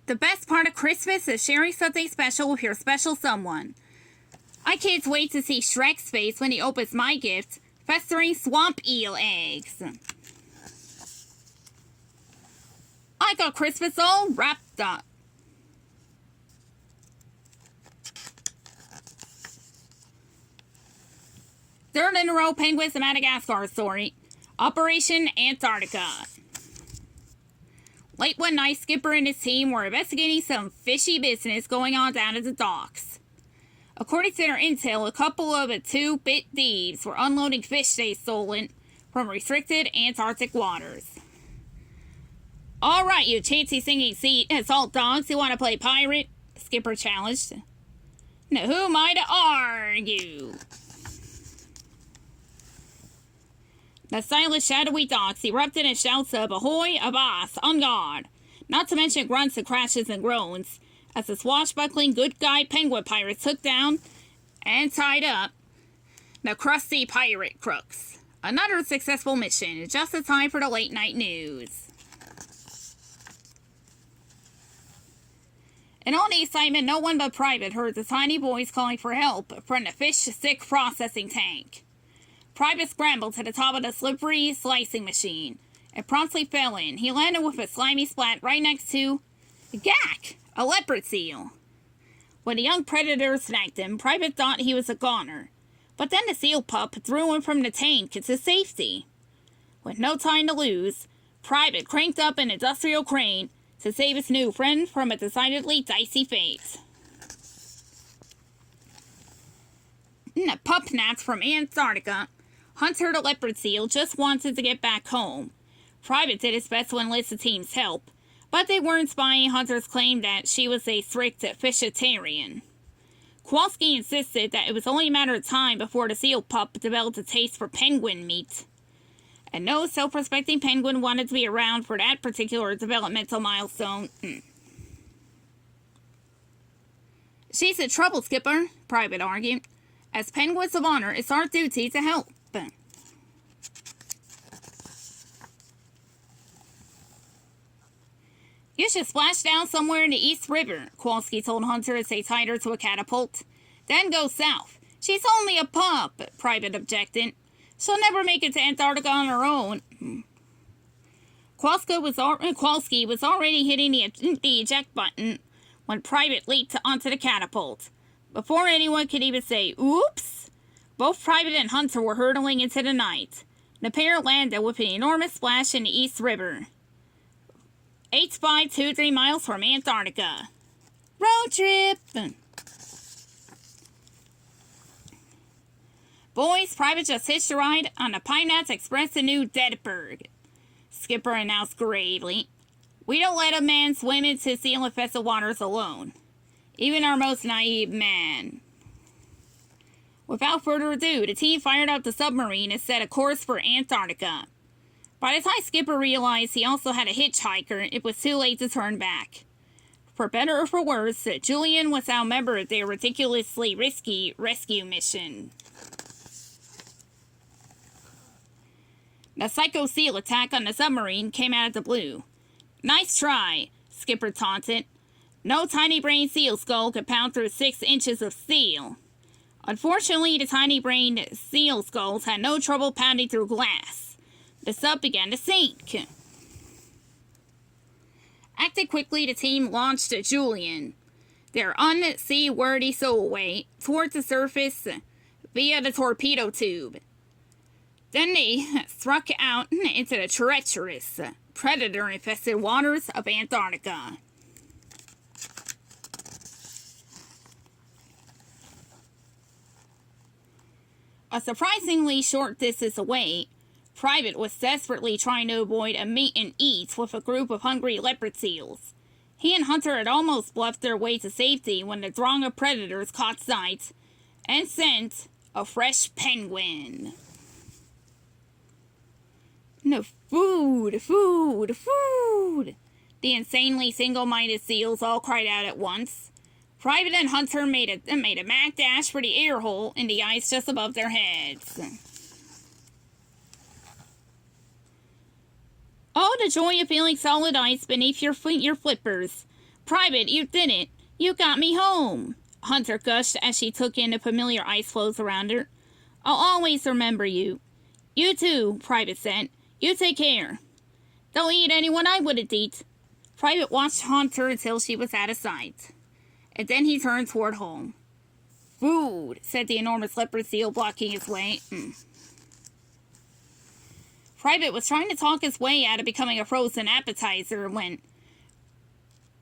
The best part of Christmas is sharing something special with your special someone. I can't wait to see Shrek's face when he opens my gift, festering swamp eel eggs. I got Christmas all wrapped up. Third in a row Penguins of Madagascar story. Operation Antarctica. Late one night, Skipper and his team were investigating some fishy business going on down at the docks. According to their intel, a couple of two-bit thieves were unloading fish they stolen from restricted Antarctic waters. "Alright, you chancy singing salt dogs who want to play pirate," Skipper challenged. "Now who am I to argue?" The silent, shadowy docks erupted in shouts of "Ahoy, Avast, on guard!" Not to mention grunts and crashes and groans, as the swashbuckling good guy penguin pirates took down and tied up the crusty pirate crooks. Another successful mission, just in time for the late night news. In all the excitement, no one but Private heard the tiny boys calling for help from the fish stick processing tank. Private scrambled to the top of the slippery slicing machine and promptly fell in. He landed with a slimy splat right next to Gak, a leopard seal. When the young predator snagged him, Private thought he was a goner, but then the seal pup threw him from the tank into safety. With no time to lose, Private cranked up an industrial crane to save his new friend from a decidedly dicey fate. Pup Gnats from Antarctica. Hunter the leopard seal just wanted to get back home. Private did his best to enlist the team's help, but they weren't buying Hunter's claim that she was a strict fishitarian. Kowalski insisted that it was only a matter of time before the seal pup developed a taste for penguin meat. And no self-respecting penguin wanted to be around for that particular developmental milestone. "She's in trouble, Skipper," Private argued. "As penguins of honor, it's our duty to help." "You should splash down somewhere in the East River," Kowalski told Hunter as they tied her to a catapult. "Then go south." "She's only a pup," Private objected. "She'll never make it to Antarctica on her own." Kowalski was already hitting the eject button when Private leaped onto the catapult. Before anyone could even say, "Oops!" both Private and Hunter were hurtling into the night. The pair landed with an enormous splash in the East River, 8523 miles from Antarctica. Road trip! "Boys, Private just hitched a ride on the Pine Nuts Express to New Deadburg," Skipper announced gravely. "We don't let a man swim into seal-infested waters alone. Even our most naive man." Without further ado, the team fired up the submarine and set a course for Antarctica. By the time Skipper realized he also had a hitchhiker, it was too late to turn back. For better or for worse, Julian was outnumbered their ridiculously risky rescue mission. The Psycho Seal attack on the submarine came out of the blue. "Nice try," Skipper taunted. "No tiny-brained seal skull could pound through 6 inches of steel." Unfortunately, the tiny-brained seal skulls had no trouble pounding through glass. The sub began to sink. Acting quickly, the team launched Julian, their unseaworthy stowaway, towards the surface via the torpedo tube. Then they struck out into the treacherous, predator-infested waters of Antarctica. A surprisingly short distance away, Private was desperately trying to avoid a meet and eat with a group of hungry leopard seals. He and Hunter had almost bluffed their way to safety when the throng of predators caught sight and sent a fresh penguin. "No, food, food, food!" The insanely single-minded seals all cried out at once. Private and Hunter made a mad dash for the air hole in the ice just above their heads. Oh, the joy of feeling solid ice beneath your flippers. Private, you didn't. You got me home, Hunter gushed as she took in the familiar ice floes around her. I'll always remember you. You too, Private said. You take care. Don't eat anyone I wouldn't eat. Private watched Hunter until she was out of sight, and then he turned toward home. Food, said the enormous leopard seal, blocking his way. Private was trying to talk his way out of becoming a frozen appetizer when...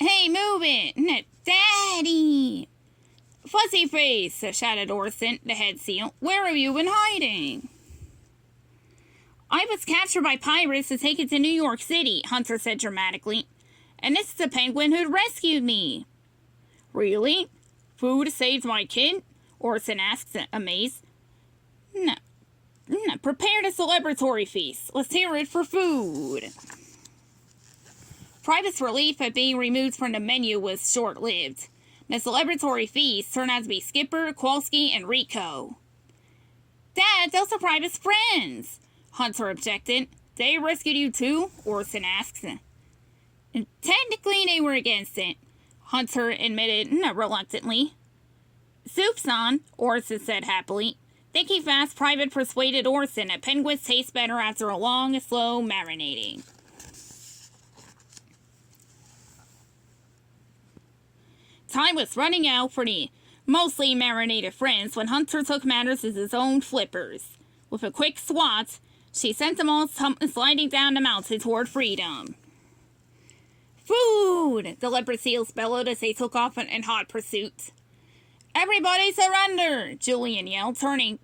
Hey, move it! Daddy! Fuzzy face, shouted Orson, the head seal. Where have you been hiding? I was captured by pirates and taken to New York City, Hunter said dramatically. And this is the penguin who rescued me. Really? Food saved my kid? Orson asked, amazed. No. Prepare the celebratory feast. Let's hear it for food. Private's relief at being removed from the menu was short-lived. The celebratory feast turned out to be Skipper, Kowalski, and Rico. Dad, those are Private's friends, Hunter objected. They rescued you too? Orson asked. And technically they were against it, Hunter admitted reluctantly. Soup's on, Orson said happily. Thinking fast, Private persuaded Orson that penguins taste better after a long, slow marinating. Time was running out for the mostly marinated friends when Hunter took matters as his own flippers. With a quick swat, she sent them all sliding down the mountain toward freedom. Food! The leopard seals bellowed as they took off in hot pursuit. Everybody surrender! Julian yelled, turning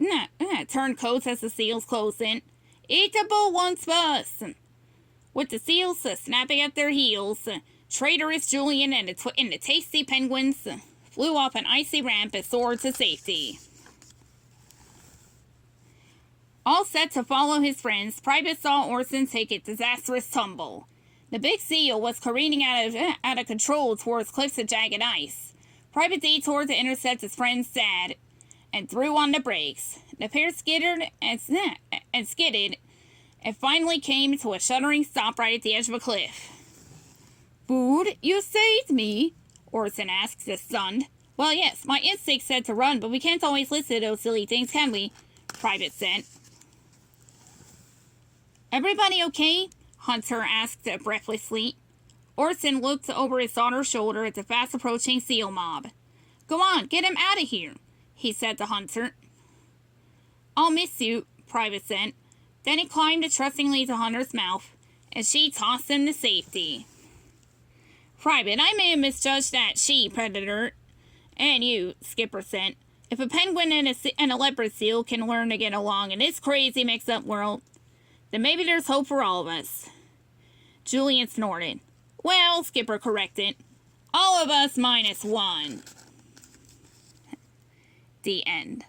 turncoats as the seals closed in. Eatable once bus! With the seals snapping at their heels, traitorous Julian and the tasty penguins flew off an icy ramp and soared to safety. All set to follow his friends, Private saw Orson take a disastrous tumble. The big seal was careening out of control towards cliffs of jagged ice. Private detoured to intercept his friend's dad and threw on the brakes. The pair skidded and finally came to a shuddering stop right at the edge of a cliff. Food, you saved me? Orson asked, stunned. Well, yes, my instinct said to run, but we can't always listen to those silly things, can we? Private said. Everybody okay? Hunter asked breathlessly. Orson looked over his daughter's shoulder at the fast-approaching seal mob. Go on, get him out of here, he said to Hunter. I'll miss you, Private said. Then he climbed trustingly to Hunter's mouth, and she tossed him to safety. Private, I may have misjudged that predator. And you, Skipper said. If a penguin and a leopard seal can learn to get along in this crazy mixed-up world, then maybe there's hope for all of us. Julian snorted. Well, Skipper corrected. All of us minus one. The end.